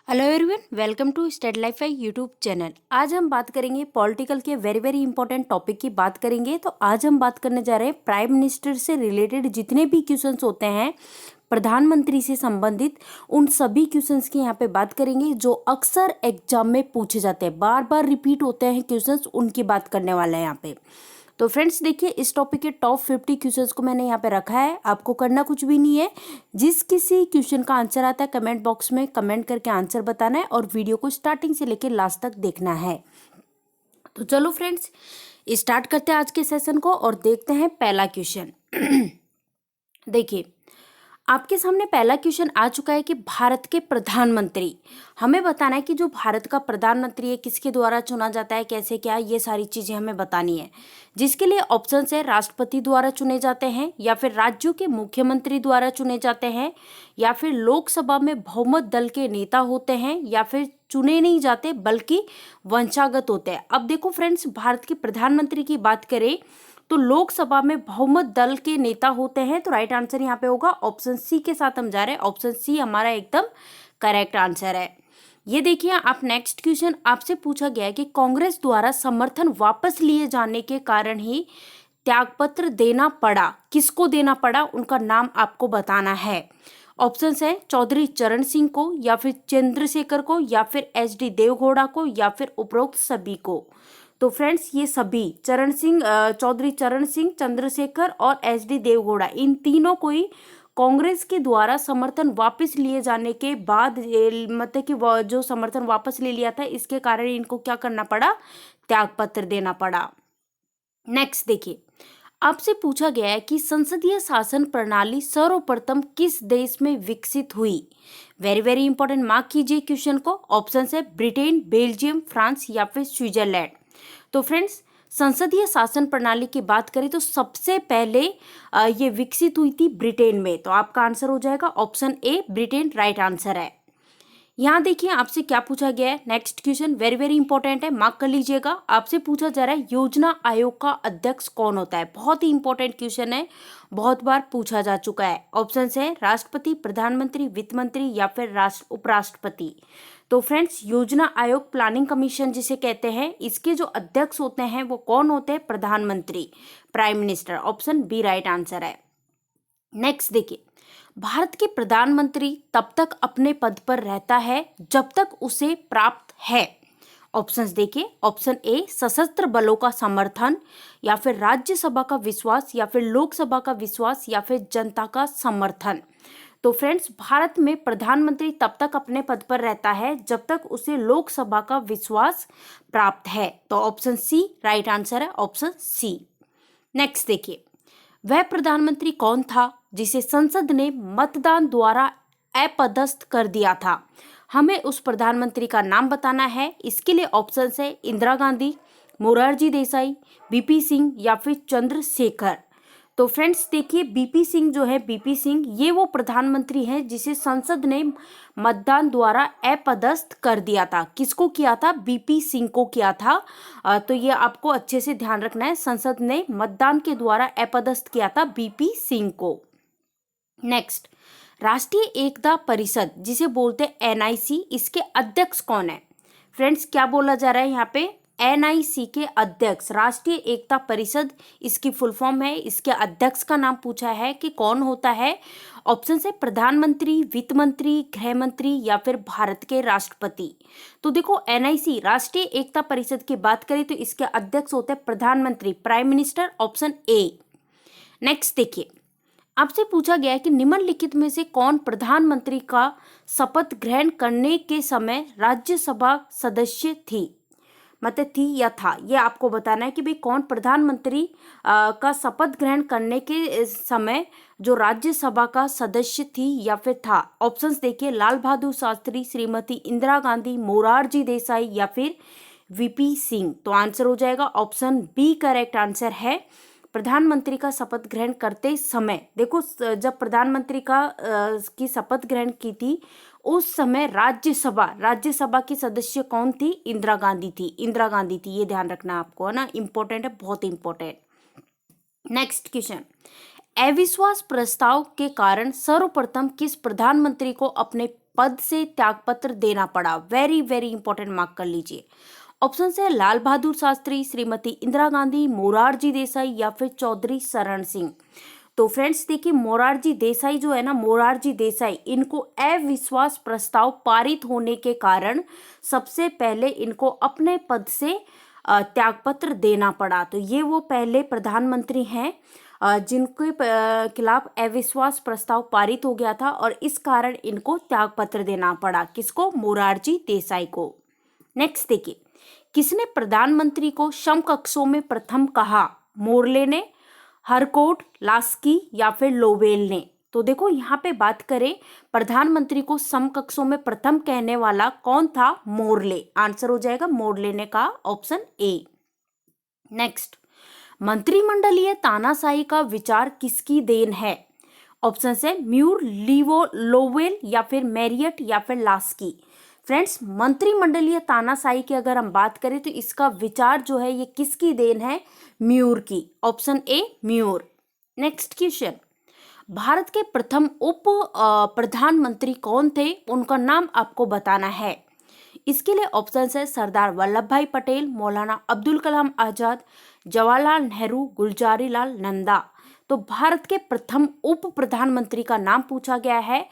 Hello everyone, welcome to study life I YouTube channel. आज हम बात करेंगे पॉलिटिकल के वेरी इंपॉर्टेंट टॉपिक की बात करेंगे। तो आज हम बात करने जा रहे हैं प्राइम मिनिस्टर से रिलेटेड जितने भी क्वेश्चंस होते हैं, प्रधानमंत्री से संबंधित, उन सभी क्वेश्चंस की यहाँ पे बात करेंगे जो अक्सर एग्जाम में पूछे जाते हैं, बार बार रिपीट होते हैं क्वेश्चंस, उनकी बात करने वाला है यहाँ पे। तो फ्रेंड्स देखिए, इस टॉपिक के टॉप 50 क्वेश्चंस को मैंने यहाँ पे रखा है। आपको करना कुछ भी नहीं है, जिस किसी क्वेश्चन का आंसर आता है कमेंट बॉक्स में कमेंट करके आंसर बताना है और वीडियो को स्टार्टिंग से लेकर लास्ट तक देखना है। तो चलो फ्रेंड्स, स्टार्ट करते हैं आज के सेशन को और देखते हैं पहला क्वेश्चन। देखिए, आपके सामने पहला क्वेश्चन आ चुका है कि भारत के प्रधानमंत्री, हमें बताना है कि जो भारत का प्रधानमंत्री है किसके द्वारा चुना जाता है, कैसे क्या, ये सारी चीजें हमें बतानी है। जिसके लिए ऑप्शन है राष्ट्रपति द्वारा चुने जाते हैं, या फिर राज्यों के मुख्यमंत्री द्वारा चुने जाते हैं, या फिर लोकसभा में बहुमत दल के नेता होते हैं, या फिर चुने नहीं जाते बल्कि वंशागत होते हैं। अब देखो फ्रेंड्स, भारत के प्रधानमंत्री की बात करें तो लोकसभा में बहुमत दल के नेता होते हैं। तो राइट आंसर यहाँ पे होगा ऑप्शन सी के साथ हम जा रहे हैं। ऑप्शन सी हमारा एकदम करेक्ट आंसर है। ये देखिए, आप नेक्स्ट क्वेश्चन आपसे पूछा गया है कि कांग्रेस द्वारा समर्थन वापस लिए जाने के कारण ही त्यागपत्र देना पड़ा, किसको देना पड़ा, उनका नाम आपको बताना है। ऑप्शंस है चौधरी चरण सिंह को, या फिर चंद्रशेखर को, या फिर एच.डी. देवगौड़ा को, या फिर उपरोक्त सभी को। तो फ्रेंड्स, ये सभी चौधरी चरण सिंह, चंद्रशेखर और एच.डी. देवगौड़ा, इन तीनों को ही कांग्रेस के द्वारा समर्थन वापस लिए जाने के बाद, मतलब कि जो समर्थन वापस ले लिया था, इसके कारण इनको क्या करना पड़ा, त्यागपत्र देना पड़ा। नेक्स्ट देखिए, आपसे पूछा गया है कि संसदीय शासन प्रणाली सर्वप्रथम किस देश में विकसित हुई। वेरी इंपॉर्टेंट, मार्क कीजिए क्वेश्चन को। ऑप्शन है ब्रिटेन, बेल्जियम, फ्रांस, या फिर स्विट्जरलैंड। तो फ्रेंड्स, संसदीय शासन प्रणाली की बात करें तो सबसे पहले ये विकसित हुई थी ब्रिटेन में। तो आपका आंसर हो जाएगा option A, Britain right answer है। यहाँ देखिए, आपसे क्या पूछा गया है। नेक्स्ट क्वेश्चन वेरी इंपॉर्टेंट है, मार्क कर लीजिएगा। आपसे पूछा जा रहा है योजना आयोग का अध्यक्ष कौन होता है। बहुत ही इंपॉर्टेंट क्वेश्चन है, बहुत बार पूछा जा चुका है। ऑप्शन है राष्ट्रपति, प्रधानमंत्री, वित्त मंत्री, या फिर उपराष्ट्रपति। तो फ्रेंड्स, योजना आयोग, प्लानिंग कमीशन जिसे कहते हैं, इसके जो अध्यक्ष होते हैं वो कौन होते हैं, प्रधानमंत्री, prime minister. Option B right answer है। नेक्स्ट देखिए, भारत के प्रधानमंत्री तब तक अपने पद पर रहता है जब तक उसे प्राप्त है। ऑप्शंस देखिए। ऑप्शन ए सशस्त्र बलों का समर्थन, या फिर राज्यसभा का विश्वास, या फिर लोकसभा का विश्वास, या फिर जनता का समर्थन। तो फ्रेंड्स, भारत में प्रधानमंत्री तब तक अपने पद पर रहता है जब तक उसे लोकसभा का विश्वास प्राप्त है। तो ऑप्शन सी राइट आंसर है, ऑप्शन सी। नेक्स्ट देखिए, वह प्रधानमंत्री कौन था जिसे संसद ने मतदान द्वारा अपदस्थ कर दिया था। हमें उस प्रधानमंत्री का नाम बताना है। इसके लिए ऑप्शन है इंदिरा गांधी, मोरारजी देसाई, बीपी सिंह, या फिर चंद्रशेखर। तो फ्रेंड्स देखिए, बीपी सिंह जो है, बीपी सिंह ये वो प्रधानमंत्री हैं जिसे संसद ने मतदान द्वारा अपदस्थ कर दिया था। किसको किया था, बीपी सिंह को किया था। तो ये आपको अच्छे से ध्यान रखना है, संसद ने मतदान के द्वारा अपदस्थ किया था बीपी सिंह को। नेक्स्ट, राष्ट्रीय एकता परिषद जिसे बोलते हैं एनआईसी, इसके अध्यक्ष कौन है। फ्रेंड्स, क्या बोला जा रहा है यहाँ पे, एनआईसी के अध्यक्ष, राष्ट्रीय एकता परिषद इसकी फुल फॉर्म है। इसके अध्यक्ष का नाम पूछा है कि कौन होता है। ऑप्शन है प्रधानमंत्री, वित्त मंत्री, गृह मंत्री, या फिर भारत के राष्ट्रपति। तो देखो, एनआईसी राष्ट्रीय एकता परिषद की बात करें तो इसके अध्यक्ष होते हैं प्रधानमंत्री, prime minister. Option A. Next देखिए, आपसे पूछा गया है कि निम्नलिखित में से कौन प्रधानमंत्री का शपथ ग्रहण करने के समय राज्यसभा सदस्य थी, मतलब थी या था। ये आपको बताना है कि भाई कौन प्रधानमंत्री का शपथ ग्रहण करने के समय जो राज्यसभा का सदस्य थी या फिर था। ऑप्शंस देखिए, लाल बहादुर शास्त्री, श्रीमती इंदिरा गांधी, मोरारजी देसाई, या फिर वीपी सिंह। तो आंसर हो जाएगा ऑप्शन बी करेक्ट आंसर है। प्रधानमंत्री का शपथ ग्रहण करते समय, देखो जब प्रधानमंत्री की शपथ ग्रहण की थी उस समय राज्यसभा की सदस्य कौन थी, इंदिरा गांधी थी, इंदिरा गांधी थी। ये ध्यान रखना आपको, है ना, इंपॉर्टेंट है, बहुत इंपॉर्टेंट। नेक्स्ट क्वेश्चन, अविश्वास प्रस्ताव के कारण सर्वप्रथम किस प्रधानमंत्री को अपने पद से त्यागपत्र देना पड़ा? वेरी वेरी इंपॉर्टेंट, मार्क कर लीजिए। ऑप्शन है लाल बहादुर शास्त्री, श्रीमती इंदिरा गांधी, मोरारजी देसाई या फिर चौधरी चरण सिंह। तो फ्रेंड्स देखिए, मोरारजी देसाई जो है ना, मोरारजी देसाई, इनको अविश्वास प्रस्ताव पारित होने के कारण सबसे पहले इनको अपने पद से त्यागपत्र देना पड़ा। तो ये वो पहले प्रधानमंत्री हैं जिनके खिलाफ अविश्वास प्रस्ताव पारित हो गया था और इस कारण इनको त्यागपत्र देना पड़ा। किसको? मोरारजी देसाई को। नेक्स्ट देखिए, किसने प्रधानमंत्री को समकक्षों में प्रथम कहा? मोरले ने, हरकोट, लास्की या फिर लोवेल ने? तो देखो यहाँ पे बात करें प्रधानमंत्री को समकक्षों में प्रथम कहने वाला कौन था? मोरले। आंसर हो जाएगा मोरले ने कहा, ऑप्शन ए। नेक्स्ट, मंत्रिमंडलीय तानाशाही का विचार किसकी देन है? ऑप्शन है म्यूर, लीवो, लोवेल या फिर मैरियट या फिर लास्की। फ्रेंड्स, मंत्रिमंडलीय तानाशाही की अगर हम बात करें तो इसका विचार जो है ये किसकी देन है? म्यूर की। Option A Muir. Next question, भारत के प्रथम उप प्रधानमंत्री कौन थे? उनका नाम आपको बताना है। इसके लिए ऑप्शन है सरदार वल्लभ भाई पटेल, मौलाना अब्दुल कलाम आजाद, जवाहरलाल नेहरू, गुलजारी लाल नंदा। तो भारत के प्रथम उप प्रधानमंत्री का नाम पूछा गया है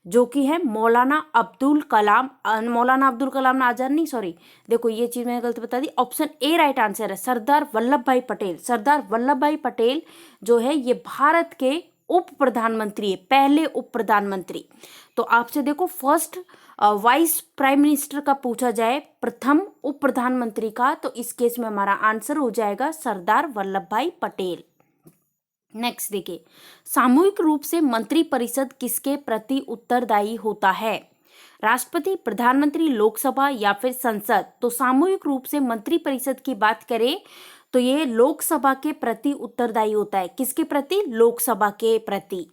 जो कि है मौलाना अब्दुल कलाम। मौलाना अब्दुल कलाम आजाद नहीं, सॉरी, देखो ये चीज मैंने गलत बता दी। ऑप्शन ए राइट आंसर है, सरदार वल्लभ भाई पटेल। सरदार वल्लभ भाई पटेल जो है ये भारत के उप प्रधानमंत्री है, पहले उप प्रधानमंत्री। तो आपसे देखो फर्स्ट वाइस प्राइम मिनिस्टर का पूछा जाए प्रथम उप प्रधानमंत्री का, तो इस केस में हमारा आंसर हो जाएगा सरदार वल्लभ भाई पटेल। नेक्स्ट देखिए, सामूहिक रूप से मंत्रिपरिषद किसके प्रति उत्तरदायी होता है? राष्ट्रपति, प्रधानमंत्री, लोकसभा या फिर संसद? तो सामूहिक रूप से मंत्रिपरिषद की बात करें तो ये लोकसभा के प्रति उत्तरदायी होता है। किसके प्रति? लोकसभा के प्रति।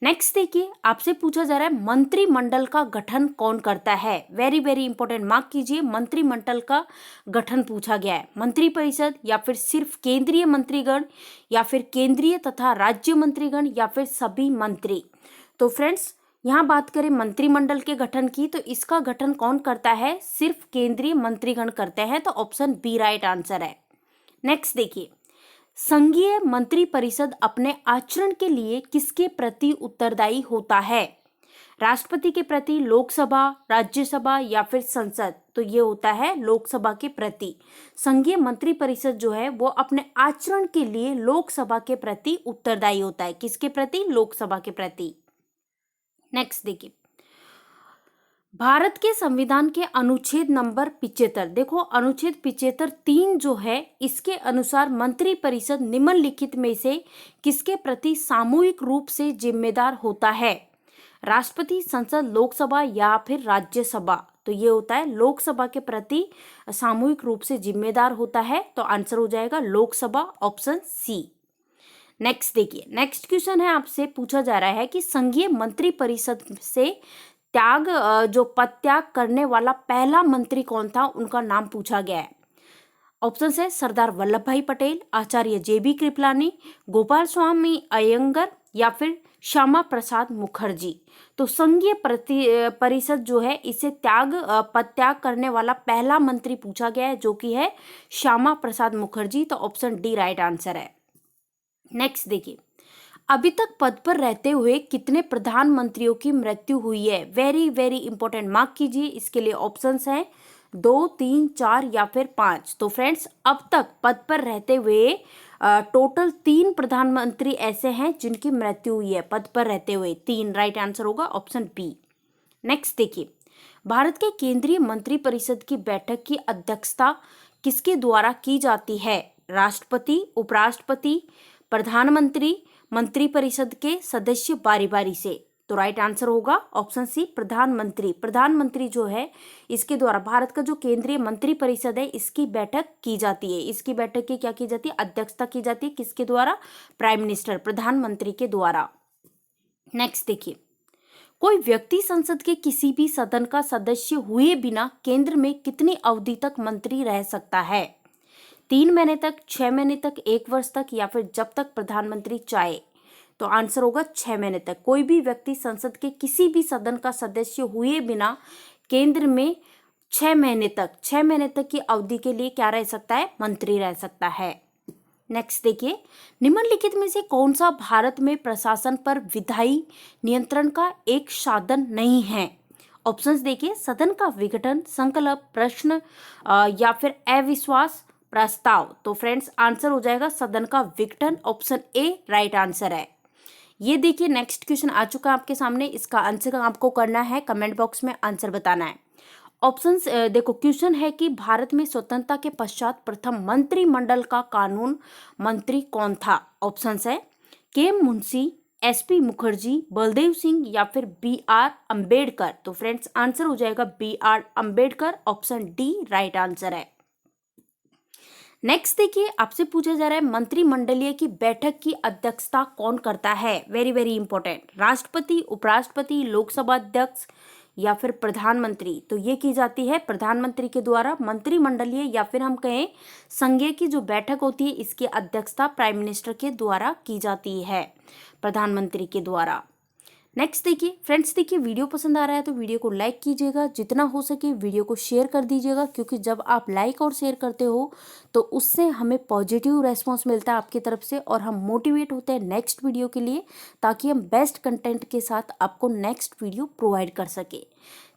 नेक्स्ट देखिए, आपसे पूछा जा रहा है मंत्रिमंडल का गठन कौन करता है? वेरी वेरी इंपॉर्टेंट, मार्क कीजिए। मंत्रिमंडल का गठन पूछा गया है। मंत्रिपरिषद या फिर सिर्फ केंद्रीय मंत्रीगण या फिर केंद्रीय तथा राज्य मंत्रीगण या फिर सभी मंत्री? तो फ्रेंड्स, यहाँ बात करें मंत्रिमंडल के गठन की तो इसका गठन कौन करता है? सिर्फ केंद्रीय मंत्रीगण करते हैं। तो ऑप्शन बी राइट आंसर है। नेक्स्ट देखिए, संघीय मंत्रिपरिषद अपने आचरण के लिए किसके प्रति उत्तरदायी होता है? राष्ट्रपति के प्रति, लोकसभा, राज्यसभा या फिर संसद? तो ये होता है लोकसभा के प्रति। संघीय मंत्रिपरिषद जो है वो अपने आचरण के लिए लोकसभा के प्रति उत्तरदायी होता है। किसके प्रति? लोकसभा के प्रति। नेक्स्ट देखिए, भारत के संविधान के अनुच्छेद नंबर 75, देखो अनुच्छेद 75 3 जो है इसके अनुसार मंत्रिपरिषद निम्नलिखित में से किसके प्रति सामूहिक रूप से जिम्मेदार होता है? राष्ट्रपति, संसद, लोकसभा या फिर राज्यसभा? तो ये होता है लोकसभा के प्रति सामूहिक रूप से जिम्मेदार होता है। तो आंसर हो जाएगा लोकसभा, ऑप्शन सी। नेक्स्ट देखिए, नेक्स्ट क्वेश्चन है आपसे पूछा जा रहा है कि संघीय मंत्रिपरिषद से त्याग जो पद त्याग करने वाला पहला मंत्री कौन था? उनका नाम पूछा गया है। ऑप्शन है सरदार वल्लभ भाई पटेल, आचार्य JB कृपलानी, गोपाल स्वामी अयंगर या फिर श्यामा प्रसाद मुखर्जी? तो संघीय परिषद जो है इसे पद त्याग करने वाला पहला मंत्री पूछा गया है जो कि है श्यामा प्रसाद मुखर्जी। तो ऑप्शन डी राइट आंसर है। नेक्स्ट देखिए, अभी तक पद पर रहते हुए कितने प्रधानमंत्रियों की मृत्यु हुई है? वेरी वेरी इंपॉर्टेंट, मार्क कीजिए। इसके लिए ऑप्शंस हैं 2, 3, 4 या फिर 5। तो फ्रेंड्स, अब तक पद पर रहते हुए टोटल 3 प्रधानमंत्री ऐसे हैं जिनकी मृत्यु हुई है पद पर रहते हुए। 3 राइट आंसर होगा, ऑप्शन बी। नेक्स्ट देखिए, भारत के केंद्रीय मंत्रिपरिषद की बैठक की अध्यक्षता किसके द्वारा की जाती है? राष्ट्रपति, उपराष्ट्रपति, प्रधानमंत्री, मंत्रिपरिषद के सदस्य बारी बारी से? तो राइट आंसर होगा ऑप्शन सी, प्रधानमंत्री। प्रधानमंत्री जो है इसके द्वारा भारत का जो केंद्रीय मंत्रिपरिषद है इसकी बैठक की जाती है। इसकी बैठक की क्या की जाती है? अध्यक्षता की जाती है। किसके द्वारा? प्राइम मिनिस्टर, प्रधानमंत्री के द्वारा। नेक्स्ट देखिए, कोई व्यक्ति संसद के किसी भी सदन का सदस्य हुए बिना केंद्र में कितनी अवधि तक मंत्री रह सकता है? 3 महीने तक, 6 महीने तक, 1 वर्ष तक या फिर जब तक प्रधानमंत्री चाहे? तो आंसर होगा 6 महीने तक। कोई भी व्यक्ति संसद के किसी भी सदन का सदस्य हुए बिना केंद्र में 6 महीने तक की अवधि के लिए क्या रह सकता है, मंत्री रह सकता है। नेक्स्ट देखिए, निम्नलिखित में से कौन सा भारत में प्रशासन पर विधायी नियंत्रण का एक साधन नहीं है। ऑप्शंस देखिए, सदन का विघटन, संकल्प, प्रश्न या फिर अविश्वास प्रस्ताव। तो फ्रेंड्स आंसर हो जाएगा सदन का विघटन, ऑप्शन ए राइट आंसर है। ये देखिए नेक्स्ट क्वेश्चन आ चुका है आपके सामने, इसका आंसर आपको करना है, कमेंट बॉक्स में आंसर बताना है। ऑप्शंस देखो, क्वेश्चन है कि भारत में स्वतंत्रता के पश्चात प्रथम मंत्रिमंडल का कानून मंत्री कौन था। ऑप्शंस है के मुंशी, एसपी मुखर्जी, बलदेव सिंह या फिर बी.आर. अंबेडकर। तो फ्रेंड्स आंसर हो जाएगा B R. Ambedkar, option D right answer है। नेक्स्ट देखिए, आपसे पूछा जा रहा है मंत्रिमंडलीय की बैठक की अध्यक्षता कौन करता है। वेरी वेरी इंपॉर्टेंट, राष्ट्रपति, उपराष्ट्रपति, लोकसभा अध्यक्ष या फिर प्रधानमंत्री। तो ये की जाती है प्रधानमंत्री के द्वारा। मंत्रिमंडलीय या फिर हम कहें संघीय की जो बैठक होती है, इसकी अध्यक्षता प्राइम मिनिस्टर के द्वारा की जाती है, प्रधानमंत्री के द्वारा। नेक्स्ट देखिए फ्रेंड्स, देखिए वीडियो पसंद आ रहा है तो वीडियो को लाइक कीजिएगा, जितना हो सके वीडियो को शेयर कर दीजिएगा, क्योंकि जब आप लाइक और शेयर करते हो तो उससे हमें पॉजिटिव रेस्पॉन्स मिलता है आपकी तरफ से, और हम मोटिवेट होते हैं नेक्स्ट वीडियो के लिए, ताकि हम बेस्ट कंटेंट के साथ आपको नेक्स्ट वीडियो प्रोवाइड कर सके।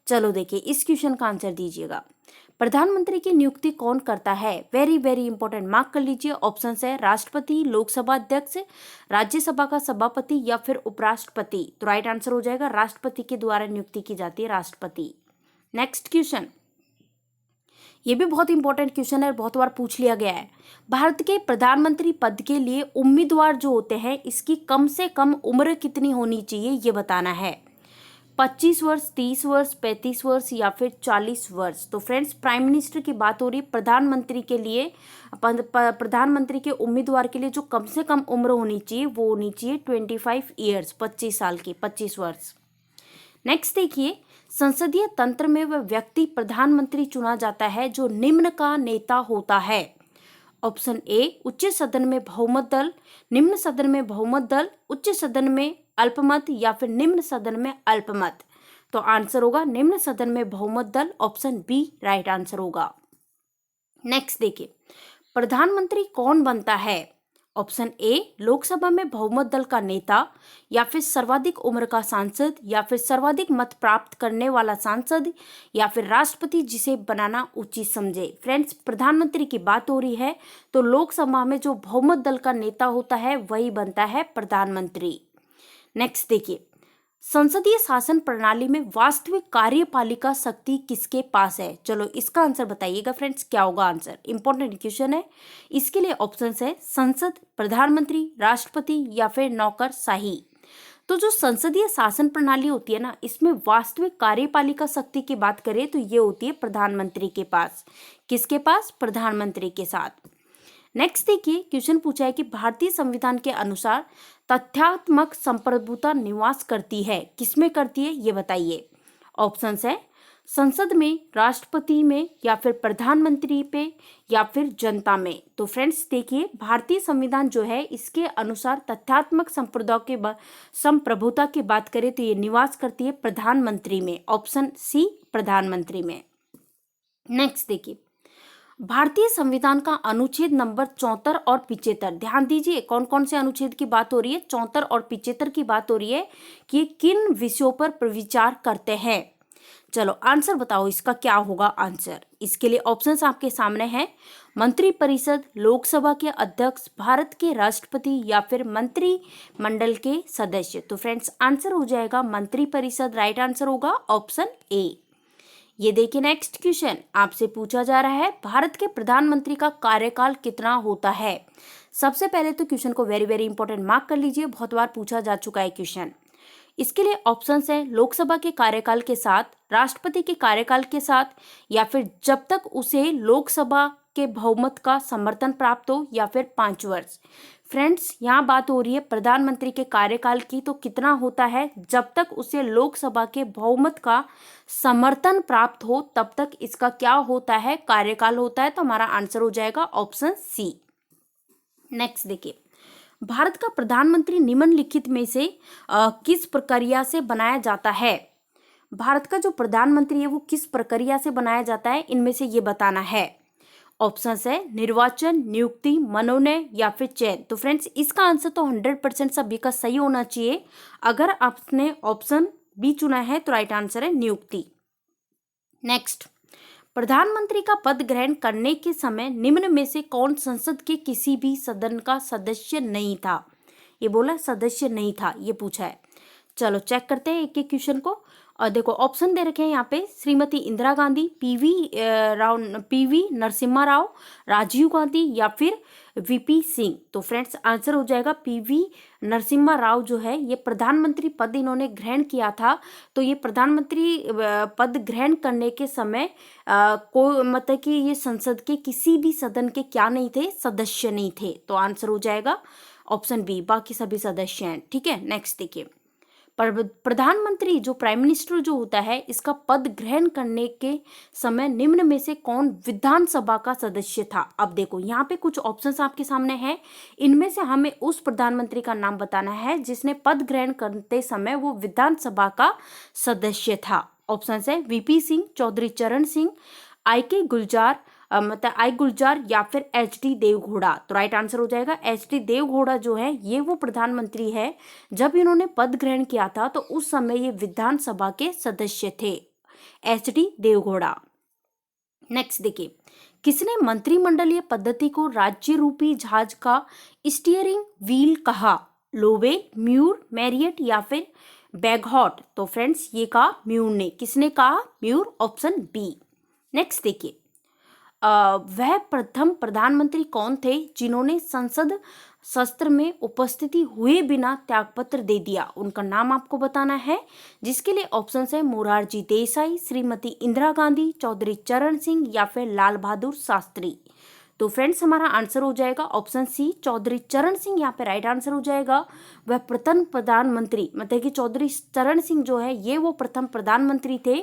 चलो देखिए, इस क्वेश्चन का आंसर दीजिएगा। प्रधानमंत्री की नियुक्ति कौन करता है। वेरी वेरी इंपॉर्टेंट, मार्क कर लीजिए। ऑप्शंस है राष्ट्रपति, लोकसभा अध्यक्ष, राज्यसभा का सभापति या फिर उपराष्ट्रपति। तो राइट आंसर हो जाएगा राष्ट्रपति के द्वारा नियुक्ति की जाती है, राष्ट्रपति। नेक्स्ट क्वेश्चन, ये भी बहुत इंपॉर्टेंट क्वेश्चन है, बहुत बार पूछ लिया गया है। भारत के प्रधानमंत्री पद के लिए उम्मीदवार जो होते हैं, इसकी कम से कम उम्र कितनी होनी चाहिए, ये बताना है। 25 वर्ष, 30 वर्ष, 35 वर्ष या फिर 40 वर्ष। तो फ्रेंड्स प्राइम मिनिस्टर की बात हो रही है, प्रधानमंत्री के लिए, प्रधानमंत्री के उम्मीदवार के लिए जो कम से कम उम्र होनी चाहिए वो होनी चाहिए 25 ईयर्स, 25 साल की, 25 वर्ष। नेक्स्ट देखिए, संसदीय तंत्र में वह व्यक्ति प्रधानमंत्री चुना जाता है जो निम्न का नेता होता है। ऑप्शन ए उच्च सदन में बहुमत दल, निम्न सदन में बहुमत दल, उच्च सदन में अल्पमत या फिर निम्न सदन में अल्पमत। तो आंसर होगा निम्न सदन में बहुमत दल, ऑप्शन बी राइट आंसर होगा। नेक्स्ट देखिए, प्रधानमंत्री कौन बनता है। ऑप्शन ए लोकसभा में बहुमत दल का नेता, या फिर सर्वाधिक उम्र का सांसद, या फिर सर्वाधिक मत प्राप्त करने वाला सांसद, या फिर राष्ट्रपति जिसे बनाना उचित समझे। फ्रेंड्स प्रधानमंत्री की बात हो रही है, तो लोकसभा में जो बहुमत दल का नेता होता है वही बनता है प्रधानमंत्री। नेक्स्ट देखिए, संसदीय शासन प्रणाली में वास्तविक कार्यपालिका शक्ति किसके पास है। चलो इसका आंसर बताइएगा फ्रेंड्स, क्या होगा आंसर, इंपॉर्टेंट क्वेश्चन है। इसके लिए ऑप्शंस है संसद, प्रधानमंत्री, राष्ट्रपति या फिर नौकरशाही। तो जो संसदीय शासन प्रणाली होती है ना, इसमें वास्तविक कार्यपालिका शक्ति की बात करें तो ये होती है प्रधानमंत्री के पास। किसके पास, प्रधानमंत्री के साथ। नेक्स्ट देखिए, क्वेश्चन पूछा है कि भारतीय संविधान के अनुसार तथ्यात्मक संप्रभुता निवास करती है, किसमें करती है ये बताइए। ऑप्शंस है संसद में, राष्ट्रपति में या फिर प्रधानमंत्री पे या फिर जनता में। तो फ्रेंड्स देखिए, भारतीय संविधान जो है इसके अनुसार तथ्यात्मक संप्रभुता की बात करें तो ये निवास करती है प्रधानमंत्री में, ऑप्शन सी प्रधानमंत्री में। नेक्स्ट देखिए, भारतीय संविधान का अनुच्छेद नंबर 74 और 75, ध्यान दीजिए कौन कौन से अनुच्छेद की बात हो रही है। 74 और 75 की बात हो रही है कि किन विषयों पर विचार करते हैं। चलो आंसर बताओ, इसका क्या होगा आंसर। इसके लिए ऑप्शंस आपके सामने हैं, मंत्रिपरिषद, लोकसभा के अध्यक्ष, भारत के राष्ट्रपति या फिर मंत्रिमंडल के सदस्य। तो फ्रेंड्स आंसर हो जाएगा मंत्रिपरिषद, राइट आंसर होगा ऑप्शन ए। ये देखिए नेक्स्ट क्वेश्चन, आपसे पूछा जा रहा है भारत के प्रधानमंत्री का कार्यकाल कितना होता है। सबसे पहले तो क्वेश्चन को वेरी वेरी इंपॉर्टेंट मार्क कर लीजिए, बहुत बार पूछा जा चुका है क्वेश्चन। इसके लिए ऑप्शंस हैं लोकसभा के कार्यकाल के साथ, राष्ट्रपति के कार्यकाल के साथ, या फिर जब तक उसे लोकसभा के बहुमत का समर्थन प्राप्त हो, या फिर 5 वर्ष। फ्रेंड्स यहाँ बात हो रही है प्रधानमंत्री के कार्यकाल की, तो कितना होता है, जब तक उसे लोकसभा के बहुमत का समर्थन प्राप्त हो तब तक इसका क्या होता है, कार्यकाल होता है। तो हमारा आंसर हो जाएगा ऑप्शन सी। नेक्स्ट देखिए, भारत का प्रधानमंत्री निम्नलिखित में से किस प्रक्रिया से बनाया जाता है? भारत का जो प्रधानमंत्री है वो किस प्रक्रिया से बनाया जाता है, इनमें से ये बताना है। ऑप्शन है निर्वाचन, नियुक्ति, मनोनयन या फिर चयन। तो फ्रेंड्स इसका आंसर तो 100% सभी का सही होना चाहिए। अगर आपने ऑप्शन बी चुना है तो राइट आंसर है नियुक्ति। नेक्स्ट, प्रधानमंत्री का पद ग्रहण करने के समय निम्न में से कौन संसद के किसी भी सदन का सदस्य नहीं था? ये बोला सदस्य नहीं था, ये पूछा है। चलो चेक करते हैं एक एक क्वेश्चन को। और देखो ऑप्शन दे रखे हैं यहाँ पे, श्रीमती इंदिरा गांधी, पीवी नरसिम्हा राव, राजीव गांधी या फिर वीपी सिंह। तो फ्रेंड्स आंसर हो जाएगा पीवी नरसिम्हा राव जो है ये प्रधानमंत्री पद इन्होंने ग्रहण किया था। तो ये प्रधानमंत्री पद ग्रहण करने के समय को मतलब कि ये संसद के किसी भी सदन के क्या नहीं थे, सदस्य नहीं थे। तो आंसर हो जाएगा ऑप्शन बी, बाकी सभी सदस्य हैं। ठीक है, नेक्स्ट देखिए, प्रधानमंत्री जो प्राइम मिनिस्टर जो होता है इसका पद ग्रहण करने के समय निम्न में से कौन विधानसभा का सदस्य था? अब देखो यहाँ पे कुछ ऑप्शंस आपके सामने हैं, इनमें से हमें उस प्रधानमंत्री का नाम बताना है जिसने पद ग्रहण करते समय वो विधानसभा का सदस्य था। ऑप्शन है वीपी सिंह, चौधरी चरण सिंह, आई गुलजार या फिर एच डी देवगौड़ा। तो राइट आंसर हो जाएगा एच डी देवगौड़ा जो है ये वो प्रधानमंत्री है, जब इन्होंने पद ग्रहण किया था तो उस समय ये विधानसभा के सदस्य थे, एच डी देवगौड़ा। नेक्स्ट देखिए, किसने मंत्रिमंडलीय पद्धति को राज्य रूपी जहाज का स्टीयरिंग व्हील कहा? लोवेल, म्यूर, मैरियट या फिर बैगहॉट। तो फ्रेंड्स ये कहा म्यूर ने। किसने कहा? Mur, option B. नेक्स्ट देखिए, वह प्रथम प्रधानमंत्री कौन थे जिन्होंने संसद सत्र में उपस्थिति हुए बिना त्यागपत्र दे दिया? उनका नाम आपको बताना है, जिसके लिए ऑप्शंस है मोरारजी देसाई, श्रीमती इंदिरा गांधी, चौधरी चरण सिंह या फिर लाल बहादुर शास्त्री। तो फ्रेंड्स हमारा आंसर हो जाएगा ऑप्शन सी, चौधरी चरण सिंह यहाँ पे राइट आंसर हो जाएगा। वह प्रथम प्रधानमंत्री मतलब कि चौधरी चरण सिंह जो है ये वो प्रथम प्रधानमंत्री थे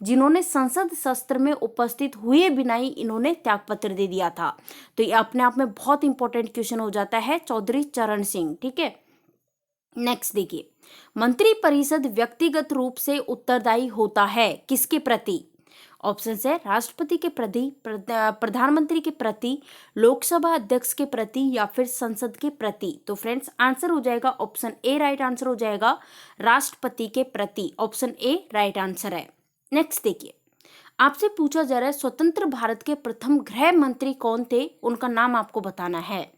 जिन्होंने संसद सत्र में उपस्थित हुए बिना ही इन्होंने त्यागपत्र दे दिया था। तो ये अपने आप में बहुत इंपॉर्टेंट क्वेश्चन हो जाता है, चौधरी चरण सिंह। ठीक है, नेक्स्ट देखिए, मंत्रिपरिषद व्यक्तिगत रूप से उत्तरदायी होता है किसके प्रति? ऑप्शन है राष्ट्रपति के प्रति, प्रधानमंत्री के प्रति, लोकसभा अध्यक्ष के प्रति या फिर संसद के प्रति। तो फ्रेंड्स आंसर हो जाएगा ऑप्शन ए, राइट आंसर हो जाएगा राष्ट्रपति के प्रति। ऑप्शन ए राइट आंसर है। नेक्स्ट देखिए, आपसे पूछा जा रहा है स्वतंत्र भारत के प्रथम गृह मंत्री कौन थे? उनका नाम आपको बताना है,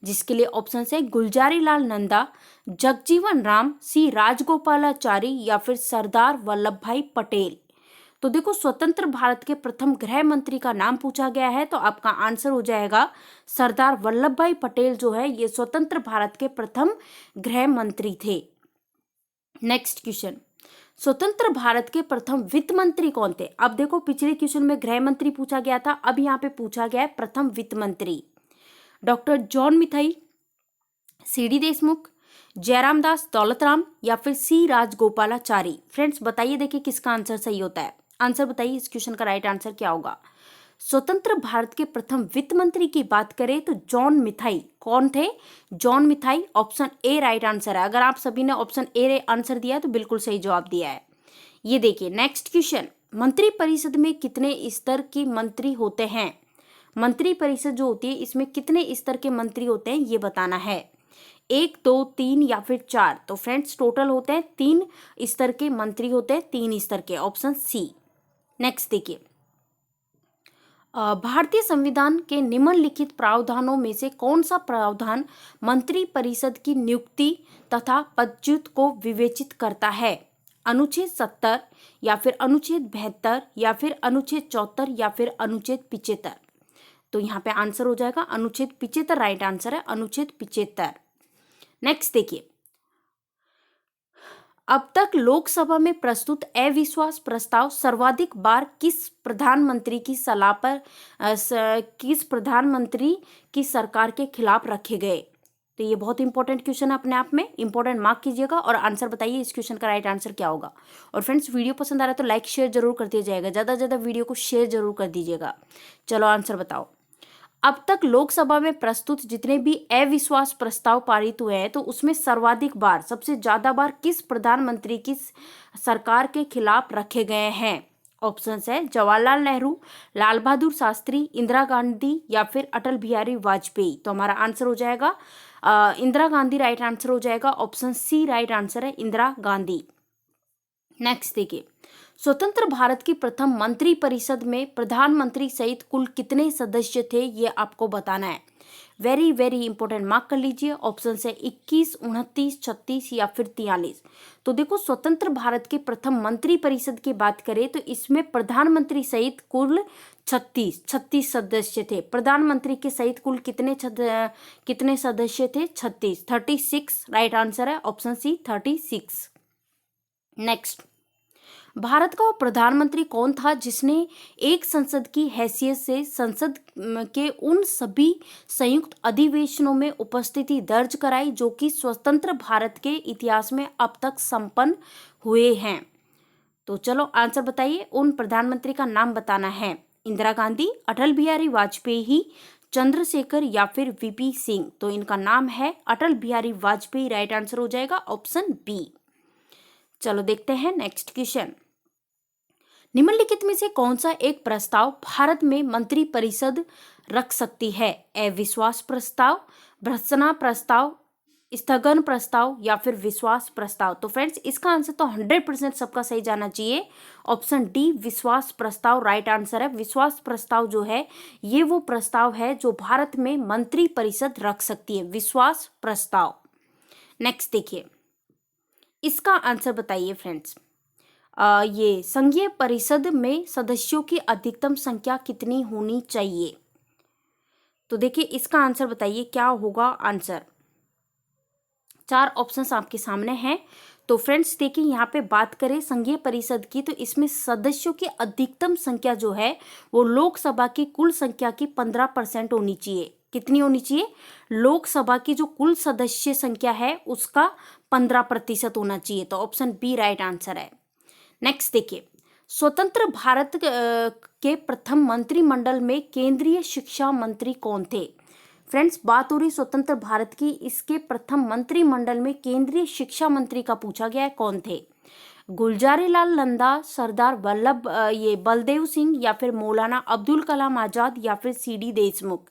जिसके लिए ऑप्शन है गुलजारी लाल नंदा, जगजीवन राम, सी राजगोपालाचारी या फिर सरदार वल्लभ भाई पटेल। तो देखो स्वतंत्र भारत के प्रथम गृह मंत्री का नाम पूछा गया है, तो आपका आंसर हो जाएगा सरदार वल्लभ भाई पटेल जो है ये स्वतंत्र भारत के प्रथम गृह मंत्री थे। नेक्स्ट क्वेश्चन, स्वतंत्र भारत के प्रथम वित्त मंत्री कौन थे? अब देखो पिछले क्वेश्चन में गृह मंत्री पूछा गया था, अब यहाँ पे पूछा गया है प्रथम वित्त मंत्री। Doctor John Mathai, C D Deshmukh, Jairam Das Daulatram या फिर सी राजगोपालाचारी। फ्रेंड्स बताइए देखिए किसका आंसर सही होता है, आंसर बताइए इस क्वेश्चन का राइट आंसर क्या होगा। स्वतंत्र भारत के प्रथम वित्त मंत्री की बात करें तो जॉन मिथाई। कौन थे? John Mathai. Option A right answer है। अगर आप सभी ने ऑप्शन ए आंसर दिया है तो बिल्कुल सही जवाब दिया है। ये देखिए नेक्स्ट क्वेश्चन, मंत्रिपरिषद में कितने स्तर के मंत्री होते हैं? मंत्रिपरिषद जो होती है इसमें कितने स्तर के मंत्री होते हैं ये बताना है, 1, 2, 3 या फिर 4। तो फ्रेंड्स टोटल होते हैं 3 स्तर के मंत्री होते हैं, 3 स्तर के, ऑप्शन सी। नेक्स्ट देखिए, भारतीय संविधान के निम्नलिखित प्रावधानों में से कौन सा प्रावधान मंत्रिपरिषद की नियुक्ति तथा पदच्युत को विवेचित करता है? अनुच्छेद 70 या फिर अनुच्छेद 72 या फिर अनुच्छेद 74 या फिर अनुच्छेद 75। तो यहाँ पे आंसर हो जाएगा अनुच्छेद 75 राइट आंसर है, अनुच्छेद 75। नेक्स्ट देखिए, अब तक लोकसभा में प्रस्तुत अविश्वास प्रस्ताव सर्वाधिक बार किस प्रधानमंत्री की सलाह पर किस प्रधानमंत्री की सरकार के खिलाफ रखे गए? तो ये बहुत इंपॉर्टेंट क्वेश्चन है, अपने आप में इंपॉर्टेंट मार्क कीजिएगा और आंसर बताइए इस क्वेश्चन का राइट आंसर क्या होगा। और फ्रेंड्स वीडियो पसंद आ रहा है तो लाइक शेयर जरूर कर दिया जाएगा, ज़्यादा से ज़्यादा वीडियो को शेयर जरूर कर दीजिएगा। चलो आंसर बताओ। अब तक लोकसभा में प्रस्तुत जितने भी अविश्वास प्रस्ताव पारित हुए हैं तो उसमें सर्वाधिक बार, सबसे ज्यादा बार किस प्रधानमंत्री की सरकार के खिलाफ रखे गए हैं? ऑप्शंस है जवाहरलाल नेहरू, लाल बहादुर शास्त्री, इंदिरा गांधी या फिर अटल बिहारी वाजपेयी। तो हमारा आंसर हो जाएगा इंदिरा गांधी राइट आंसर हो जाएगा। ऑप्शन सी राइट आंसर है इंदिरा गांधी। नेक्स्ट देखिए, स्वतंत्र भारत की प्रथम मंत्री परिषद में प्रधानमंत्री सहित कुल कितने सदस्य थे, ये आपको बताना है। वेरी वेरी इंपॉर्टेंट, मार्क कर लीजिए। ऑप्शन है 21, 29, 36 या फिर 43। तो देखो, स्वतंत्र भारत के प्रथम मंत्री परिषद की बात करें तो इसमें प्रधानमंत्री सहित कुल 36 सदस्य थे। प्रधानमंत्री के सहित कुल कितने सदस्य थे? 36 राइट आंसर है। Option C 36। नेक्स्ट, भारत का वो प्रधानमंत्री कौन था जिसने एक संसद की हैसियत से संसद के उन सभी संयुक्त अधिवेशनों में उपस्थिति दर्ज कराई जो कि स्वतंत्र भारत के इतिहास में अब तक संपन्न हुए हैं? तो चलो आंसर बताइए, उन प्रधानमंत्री का नाम बताना है। इंदिरा गांधी, अटल बिहारी वाजपेयी, चंद्रशेखर या फिर वीपी सिंह। तो इनका नाम है अटल बिहारी वाजपेयी, राइट आंसर हो जाएगा ऑप्शन बी। चलो देखते हैं नेक्स्ट क्वेश्चन। निम्नलिखित में से कौन सा एक प्रस्ताव भारत में मंत्री परिषद रख सकती है? अविश्वास प्रस्ताव, भर्त्सना प्रस्ताव, स्थगन प्रस्ताव या फिर विश्वास प्रस्ताव। तो फ्रेंड्स, इसका आंसर तो 100% सबका सही जाना चाहिए। ऑप्शन डी विश्वास प्रस्ताव राइट आंसर है। विश्वास प्रस्ताव जो है ये वो प्रस्ताव है जो भारत में मंत्री परिषद रख सकती है, विश्वास प्रस्ताव। नेक्स्ट देखिए, इसका आंसर बताइए फ्रेंड्स। ये संघीय परिषद में सदस्यों की अधिकतम संख्या कितनी होनी चाहिए? तो देखिए, इसका आंसर बताइए क्या होगा आंसर। 4 ऑप्शंस आपके सामने हैं। तो फ्रेंड्स देखिए, यहाँ पे बात करें संघीय परिषद की तो इसमें सदस्यों की अधिकतम संख्या जो है वो लोकसभा की कुल संख्या की 15% होनी चाहिए। कितनी होनी चाहिए? लोकसभा की जो कुल सदस्य संख्या है उसका 15% होना चाहिए। तो ऑप्शन बी राइट आंसर है। नेक्स्ट देखिए, स्वतंत्र भारत के प्रथम मंत्रिमंडल में केंद्रीय शिक्षा मंत्री कौन थे? फ्रेंड्स, बात हो रही स्वतंत्र भारत की, इसके प्रथम मंत्रिमंडल में केंद्रीय शिक्षा मंत्री का पूछा गया है, कौन थे? गुलजारीलाल नंदा, सरदार बलदेव सिंह या फिर मौलाना अब्दुल कलाम आजाद या फिर सीडी देशमुख।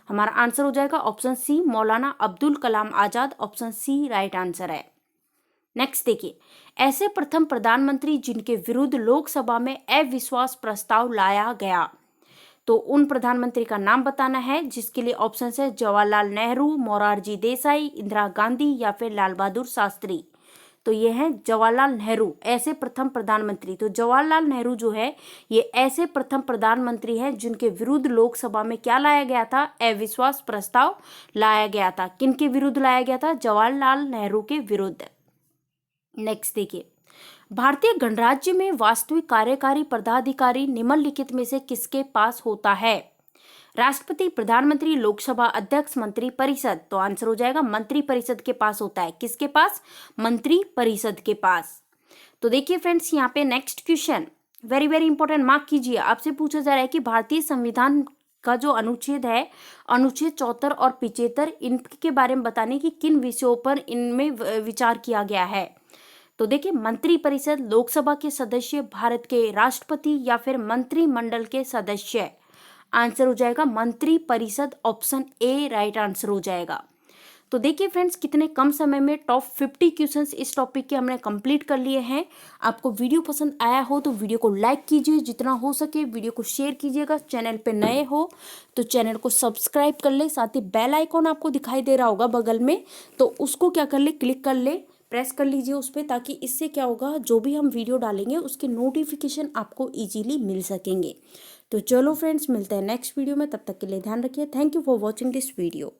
हमारा आंसर हो जाएगा ऑप्शन सी मौलाना Abdul Kalam Azad. Option C right answer है। नेक्स्ट देखिए, ऐसे प्रथम प्रधानमंत्री जिनके विरुद्ध लोकसभा में अविश्वास प्रस्ताव लाया गया। तो उन प्रधानमंत्री का नाम बताना है जिसके लिए ऑप्शन है जवाहरलाल नेहरू, मोरारजी देसाई, इंदिरा गांधी या फिर लाल बहादुर शास्त्री। तो ये है जवाहरलाल नेहरू, ऐसे प्रथम प्रधानमंत्री। तो जवाहरलाल नेहरू जो है ये ऐसे प्रथम प्रधानमंत्री हैं जिनके विरुद्ध लोकसभा में क्या लाया गया था? अविश्वास प्रस्ताव लाया गया था। किनके विरुद्ध लाया गया था? जवाहरलाल नेहरू के विरुद्ध। नेक्स्ट देखिए, भारतीय गणराज्य में वास्तविक कार्यकारी पदाधिकारी निम्नलिखित में से किसके पास होता है? राष्ट्रपति, प्रधानमंत्री, लोकसभा अध्यक्ष, मंत्री परिषद। तो आंसर हो जाएगा मंत्री परिषद के पास होता है। किसके पास? मंत्री परिषद के पास। तो देखिए फ्रेंड्स, यहाँ पे next question very very important, mark कीजिए। आपसे पूछा जा रहा है कि भारतीय संविधान का जो अनुच्छेद है, अनुच्छेद 74 और 75, इनके बारे में बताने की किन विषयों पर इनमें विचार किया गया है। तो देखिए, मंत्री परिषद, लोकसभा के सदस्य, भारत के राष्ट्रपति या फिर मंत्रिमंडल के सदस्य। आंसर हो जाएगा मंत्री परिषद। ऑप्शन ए राइट आंसर हो जाएगा। तो देखिए फ्रेंड्स, कितने कम समय में टॉप 50 क्वेश्चंस इस टॉपिक के हमने कंप्लीट कर लिए हैं। आपको वीडियो पसंद आया हो तो वीडियो को लाइक कीजिए, जितना हो सके वीडियो को शेयर कीजिएगा। चैनल पे नए हो तो चैनल को सब्सक्राइब कर ले, साथ ही बेल आइकॉन आपको दिखाई दे रहा होगा बगल में, तो उसको क्या कर ले, क्लिक कर ले, प्रेस कर लीजिए उस पर, ताकि इससे क्या होगा, जो भी हम वीडियो डालेंगे उसके नोटिफिकेशन आपको इजीली मिल सकेंगे। तो चलो फ्रेंड्स, मिलते हैं नेक्स्ट वीडियो में, तब तक के लिए ध्यान रखिए। Thank you for watching this video.